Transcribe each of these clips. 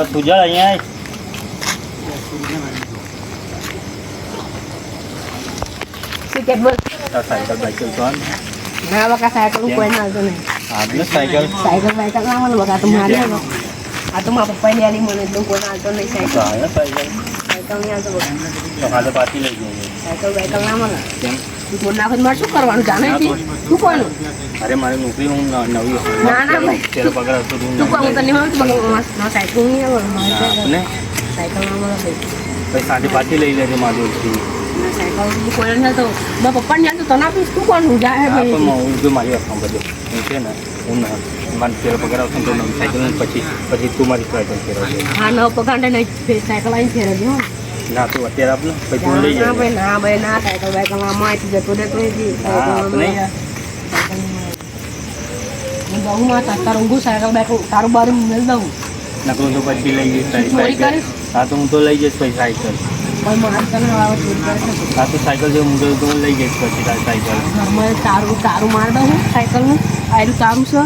સુજળ અહીંયા ટિકિટ બોલ સાયકલ બાઇકલ તો ના બકા સાયકલ કોઈ ના આવતો નહીં આપણે સાયકલ બાયકલ ના મળે બકા તું મારી આવો આ તો મારા પપ્પાની આલી મને તો કોઈ ના આવતો નહીં સાયકલ સાયકલ સાયકલ નહીં આવતો બકા તો હાલે પાછી લઈ જઈએ સાયકલ બાયકલ ના મળે કેમ તું કોઈ નાખે મારે શું કરવાનું જાણે છે તું કોનું અરે મારી નોકરી હું નવી ના ના ભાઈ તેરો પગાર હતો તું કોઈ તને હોય તો બકા સાયકલ નહીં આવે આપણે સાયકલ ના મળે ભાઈ પછી સાંજે પાછી લઈ લેજે મારી જોડથી સાયકલ તું કોઈ નથી તો મારા પપ્પાને જાણ તો તને આપીશ તું કોનું જાય ભાઈ પણ હું જો મારી વાત સાંભળજો હું છે ને હું મારે તેરો પગાર આવશે તો નવી સાયકલ પછી તું મારી સાયકલ ફેરવજે હા નવ પગાંડે નહીં સાયકલ આવીને ફેરવજો હો ના તું અત્યારે આપને પછી તું લઈ ના જાય ભાઈ ના ભાઈ ના સાયકલ બાયકલ માં માહિતી જતો રહેતો નથી હું બહુ માં તારું ઊંઘું સાયકલ બાયકલ તારું બારું મેળ દઉં ના તો હું તો પછી લઈ જઈશ તારી ચોરી સાયકલ કરીશ? હા તો હું તો લઈ જઈશ પછી સાયકલ કોઈ મારે તને આવે ચોરી કરે છે હા તો સાયકલ જો હું તો હું લઈ જઈશ પછી તારી સાયકલ ઘરમાં તારું માર દઉં સાયકલનું આયરું તારું છે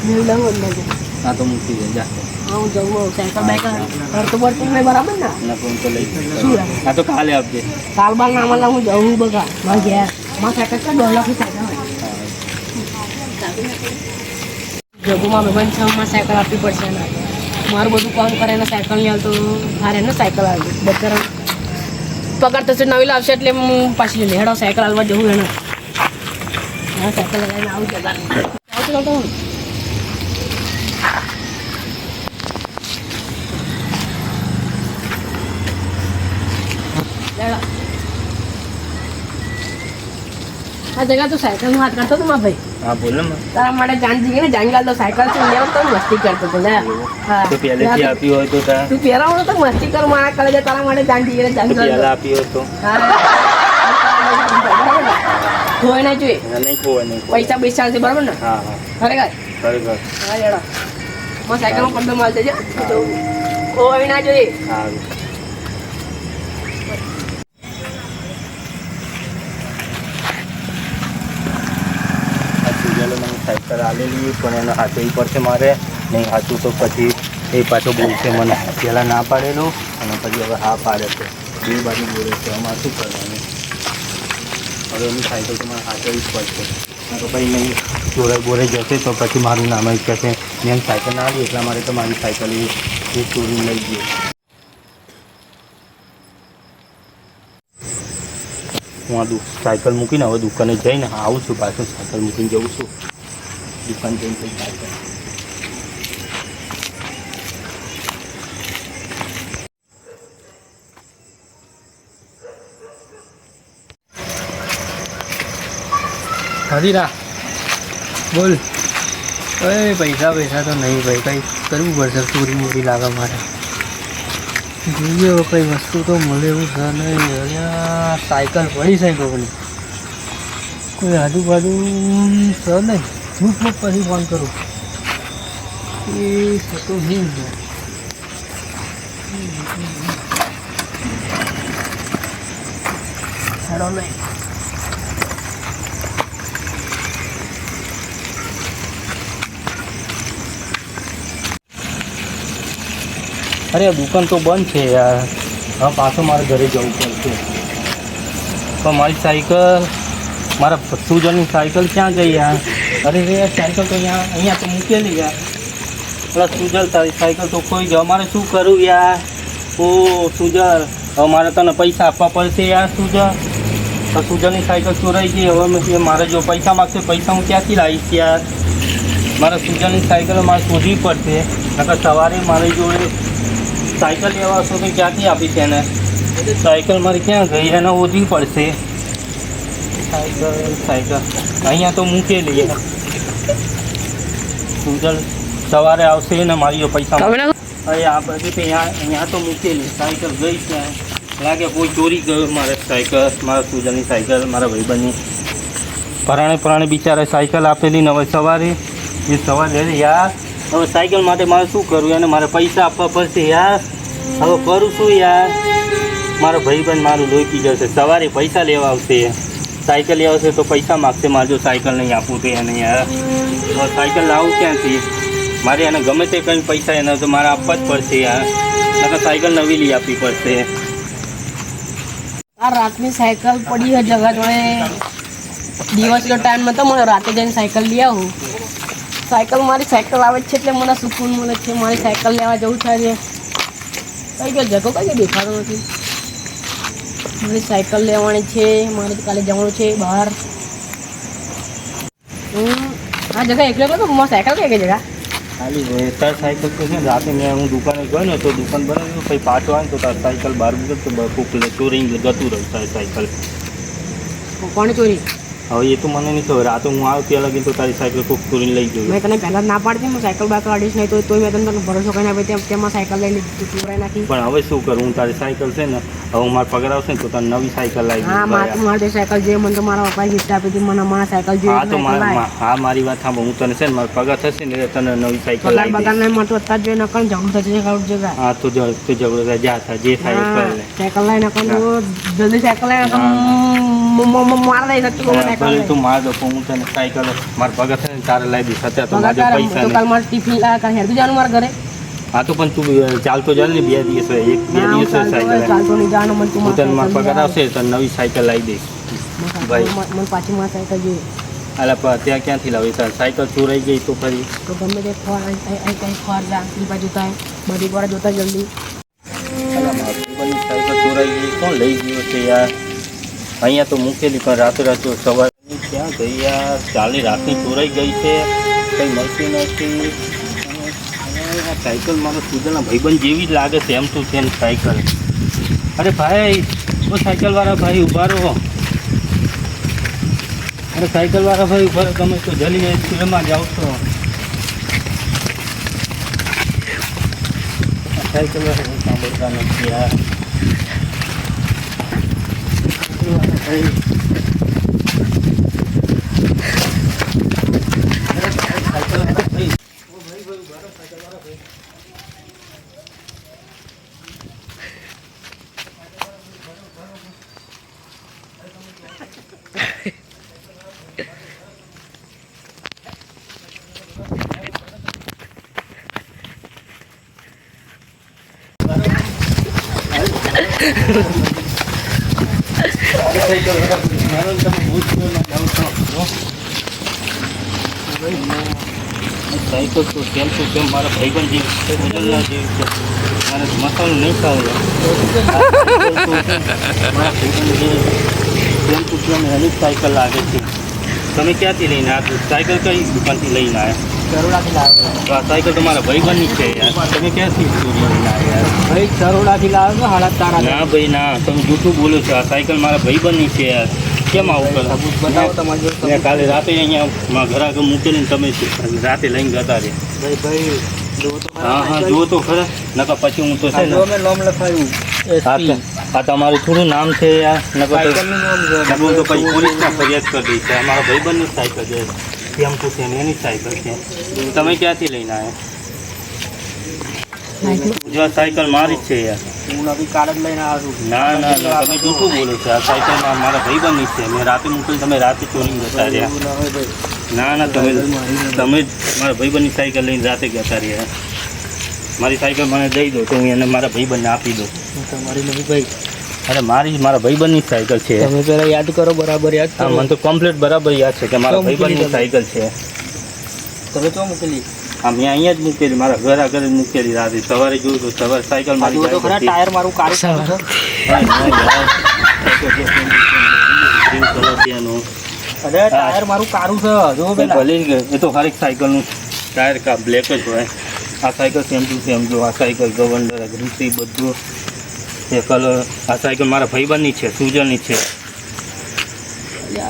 મેળ દઉં અંદર હા તો મૂકી દે જા હા હું જવું સાયકલ બાયકલ કરતો પડતું નહીં બરાબર ને ના તો હું તો લઈ જઈશ શું રે? હા તો કાલે આપજે કાલ બાલ ના મળે હું જવું બગા મારા ઘેર મારા સાયકલ છે 2 લાખની સાયકલ જગુમાં ભાઈ છમાં સાયકલ આપવી પડશે ને મારું બધું કામ કરે ને સાયકલ નહીં આવતો હારે ને સાયકલ આવી બધા પગાર થશે નવી લાવશે એટલે હું પાછી લેડો સાયકલ હાલવા જવું એને હા સાયકલ લગાવીને આવું જગા આવતું નહોતું હું લેડો આ જગા તું સાયકલનો હાથ કરતો હતો મારા ભાઈ હા બોલ ને તારા માટે જાણ જઈએ ને જાણગાલ તો સાયકલ છે લેવું તો મસ્તી કરતો હતો ને હા તો પહેલેથી આપી હોય તો તા તું પહેરાવડો તો મસ્તી કર મારા કલેજે તારા માટે જાણ જઈએ તો જાણગાલ પહેલા આપી હોય તો હોય ના જોઈએ નહીં ખોવાય નહીં પૈસા પૈસા છે બરાબર ને હા હા ખરેખર ખરેખર હા લેડો મારા સાયકલમાં પંદર માલ દેજો હોય ના જોઈએ સારું સાયકલ આલેલી પણ એને હાચવી પડશે મારે નહીં હાચું તો પછી એ પાછો બોલશે મને પહેલાં ના પાડેલું અને પછી હવે હા પાડે છે બે બાજુ બોલે છે અમારે શું કરવાનું હવે એની સાયકલ તો મારે હાચવી જ પડશે તો પછી નહીં જોડે બોરે જશે તો પછી મારું નામ જ કહેશે મેં સાયકલ ના આવી એટલા માટે તો મારી સાયકલ એ ચોરી લઈ ગઈ હું આ સાયકલ મૂકીને હવે દુકાને જઈને આવું છું પાછું સાયકલ મૂકીને જઉં છું દુકાન જઈને પછી સાયકલ હરીરા બોલ પૈસા તો નહીં ભાઈ કંઈ કરવું પડશે ચોરી મોરી લાગે મારે જોઈએ હવે કંઈ વસ્તુ તો મળે એવું છે નહીં અહીંયા સાયકલ પડી સાયકલની કોઈ આજુબાજુ છે નહીં હું પછી ફોન કરું એ થતું નહીં હેડો નહીં અરે દુકાન તો બંધ છે યાર હવે પાછું મારે ઘરે જવું પડશે પણ મારી સાયકલ મારા સુજલની સાયકલ ક્યાં ગઈ યાર અરે રે સાયકલ તો અહીંયા તો મૂકેલી યાર પેલા સુજલ તારી સાયકલ તો ખોઈ ગયો મારે શું કરું યાર ઓ સુજલ હવે મારે તને પૈસા આપવા પડશે યાર સુજલ તો સુજલની સાયકલ ચોરાઈ ગઈ હવે મારે જો પૈસા માગશે પૈસા હું ક્યાંથી લાવીશ યાર મારે સુજલની સાયકલ મારે શોધવી પડશે નકર સવારે મારી જોડે સાયકલ લેવા છો તો ક્યાંથી આપીશ એને સાયકલ મારે ક્યાં ગઈ એને ઓછી પડશે સાયકલ અહીંયા તો મૂકેલી સુજલ સવારે આવશે ને મારી પૈસા અરે આ બધી તો અહીંયા તો મૂકેલી સાયકલ ગઈ ત્યાં લાગે કોઈ ચોરી ગયો મારે સાયકલ મારા સુજલની સાયકલ મારા ભાઈબંધની પરાણે બિચારે સાયકલ આપેલી ને હવે સવારે એ સવારે યાર હવે સાયકલ માટે મારે શું કરવું એને મારે પૈસા આપવા પડશે યાર હવે કરું શું યાર મારો ભાઈબંધ મારું લોહી પી જશે સવારે પૈસા લેવા આવશે સાયકલ લેવા આવશે તો પૈસા માગશે મારે જો સાયકલ નહીં આપવું તો એને યાર હવે સાયકલ લાવું ક્યાંથી મારે એને ગમે તે કંઈ પૈસા એના તો મારે આપવા જ પડશે યાર, નકર સાયકલ નવી લઈ આપવી પડશે. આ રાતની સાયકલ પડી હોય જગા જોડે, દિવસનો ટાઈમ નતો મને, રાતે જઈને સાયકલ લઈ આવું. મારી સાયકલ આવે જ છે એટલે મને સુકૂન મળે છે. મારી સાયકલ લેવા જવું છે. કઈ ગયો જગો કઈ દેખાતો નથી. મારી સાયકલ લેવાની છે, મારે કાલે જવાનું છે બહાર. આ જગા એકલો તો મારી સાયકલ કઈ જગા ખાલી હોય તાર સાયકલ તો છે ને, રાતે મેં હું દુકાને ગયો ને તો દુકાન બનાવ્યું, પછી પાછો આવે ને તો તાર સાયકલ બહાર મૂકે તો કોક ચોરી ગતું રહ્યું તારી સાયકલ. કોણે ચોરી? હવે એ તો મને નહીં ખબર. રાતે હું આવ્યો ત્યાં લગીને તો તારી સાયકલ કોક ચોરીને લઈ ગયો. મેં તને પહેલાં ના પાડતી, હું સાયકલ બાકલ અડીશ નહીં, તો મેં તને ભરોસો કરીને આપી તેમાં સાયકલ લઈને ચોરાઈ નાખી. પણ હવે શું કરું, હું તારી સાયકલ છે ને હવે મારે પગાર આવશે ને તો તારે નવી સાયકલ લાવી. હા, મારી સાયકલ જોઈએ મને તો મારા પપ્પાએ ગિફ્ટ આપી હતી. મને મારા સાયકલ જોઈએ. હા તો હા મારી વાત સાંભળ, હું તને છે ને મારો પગાર થશે ને તને નવી સાયકલ લાવી. પગાર નહીં મળતો અત્યારે જોઈએ નકર ઝઘડો થશે. જગા હા તો ઝઘડો થાય, જા થાય જે થાય સાયકલ લઈ નકર જલ્દી સાયકલ લઈ મારા લઈ શકતું તું માર દો હું તને સાયકલ મારા પગાર થાય ને તારે લાવી દઈશ. અત્યારે તો મારે પૈસા નહીં. કાલ મારે ટિફિન હેરતું જવાનું મારા ઘરે. હા તો પણ તું ચાલતો ચાલ ને 2 દિવસ એક 2 દિવસ સાયકલ ચાલતો નહીં જવાનું મને. હું તને મારા પગાર આવશે તો નવી સાયકલ લાવી દઈશ ભાઈ. મને પાછી મારી સાયકલ જોઈએ. અલા ત્યાં ક્યાંથી લાવી? તાર સાયકલ ચોરાઈ ગઈ તો ફરી તો ગમે તે ખોર આંખની બાજુ થાય બધી વાર જોતા જલ્દી. સાયકલ ચોરાઈ ગઈ, કોણ લઈ ગયો છે યાર? અહીંયા તો મૂકેલી પણ રાતે રાતે સવારની ક્યાં ગઈ યાર? ચાલી રાતની ચોરાઈ ગઈ છે, કંઈ મળતી નથી. આ સાયકલ મારો સુધરના ભાઈબંધ જેવી જ લાગે છે એમ તો છે ને સાયકલ. અરે ભાઈ ઓ સાયકલવાળા ભાઈ ઊભા રહો. અરે સાયકલવાળા ભાઈ ઊભા રહો, તમે તો જલ્દી સ્કૂલમાં જાઓ છો. સાયકલવાળા સાંભળતા નથી યાર. સાયકલ તો કેમ મારા ભાઈબંધ જેવી છે, બદલના જેવી છે. મારે મસાલો નહીં ખાવું. મારા ભાઈબંધ કેમ એની જ સાયકલ લાગે છે. તમે ક્યાંથી લઈને આવ્યા? સાયકલ કઈ દુકાનથી લઈને આવ્યા? કરોડાથી લાવ્યો. તો આ સાયકલ તો મારા ભાઈબંધની છે યાર. તમે ક્યાંથી ચોરી લઈને આવ્યા? ભાઈ કરોડાથી લાવ્યો હાડા તારા. ના ભાઈ ના, તમે જૂઠું બોલો છો. આ સાયકલ મારા ભાઈબંધની છે યાર. કેમ આવું કરો? બતાવો તમારી જોડે. મેં કાલે રાતે અહીંયા મારા ઘર આગળ મૂકેલી તમે રાતે લઈને જતા રહે. ભાઈ હા જુઓ તો ખરા, નકર પછી હું તો છે ને નામ લખાયું આ તમારું થોડું નામ છે યાર. નકર તો પછી પોલીસમાં ફરિયાદ કરી દઈશ. અમારા ભાઈબંધની સાયકલ છે, કેમ તો છે ને એની સાયકલ છે. તમે ક્યાંથી લઈને આવ્યા? જો આ સાયકલ મારી જ છે યાર. હું નવી કાર જ લઈને આવ્યો છું. ના તમે જૂઠું બોલો છો. આ સાયકલ મારા ભાઈબંધની છે. મેં રાતે મૂકેલી, તમે રાતે ચોરી જતા રહ્યા. ના તમે મારા ભાઈબંધની સાયકલ લઈને રાતે જતા રહ્યા. મારી સાયકલ મને દઈ દો તો હું એને મારા ભાઈબંધને આપી દઉં. તમારી નહીં ભાઈ. અરે મારા ભાઈબંધની સાયકલ છે. તમે પહેલાં યાદ કરો, બરાબર યાદ હા મને તો કમ્પ્લીટ બરાબર યાદ છે કે મારા ભાઈબંધની સાયકલ છે. તમે તો મૂકેલી? હા મેં અહીંયા જ મૂકેલી, મારા ઘર આગળ જ મૂકેલી. રાતે સવારે જોયું તો સવારે સાયકલ મારી ટાયર મારું કાઢી ટાયર મારું કારું છે. જો ભલે એ તો હરેક સાયકલનું ટાયર કા બ્લેક જ હોય. આ સાયકલ સેમ ટુ સેમ જો. આ સાયકલ ગવર્નર ગ્રીસી બધું એ કલર. આ સાયકલ મારા ભાઈબંધની છે, સુજલની છે.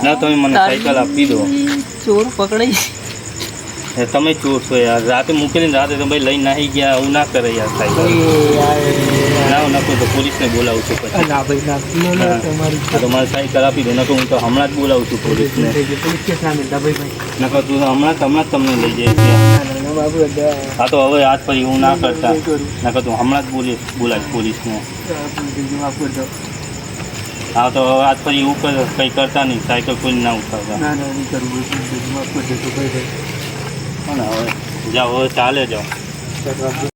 ના તમે મને સાયકલ આપી દો. ચોર પકડાઈ. તમે ચોર છો યાર. રાતે મૂકેલી રાતે તમે લઈને નાહી ગયા. આવું ના કરે યાર સાયકલ. ના નાખો તો પોલીસને બોલાવું છું પછી. ના ભાઈ ના તમારી તો મારી સાયકલ આપી દો. નકર હું તો હમણાં જ બોલાવું છું પોલીસને. પોલીસ કેસ ના મિલતા ભાઈ નકર તું હમણાં તમને લઈ જાય. બાબુ હા તો હવે આજ પછી એવું ના કરતા. નકર તું હમણાં જ બોલાવીશ પોલીસને. હા તો હવે આજ પછી એવું કંઈ કરતા નહીં. સાયકલ કોઈ ના ઉઠાવતા. ના નહીં કરવું. પણ હવે જાઓ હવે ચાલે જાઓ.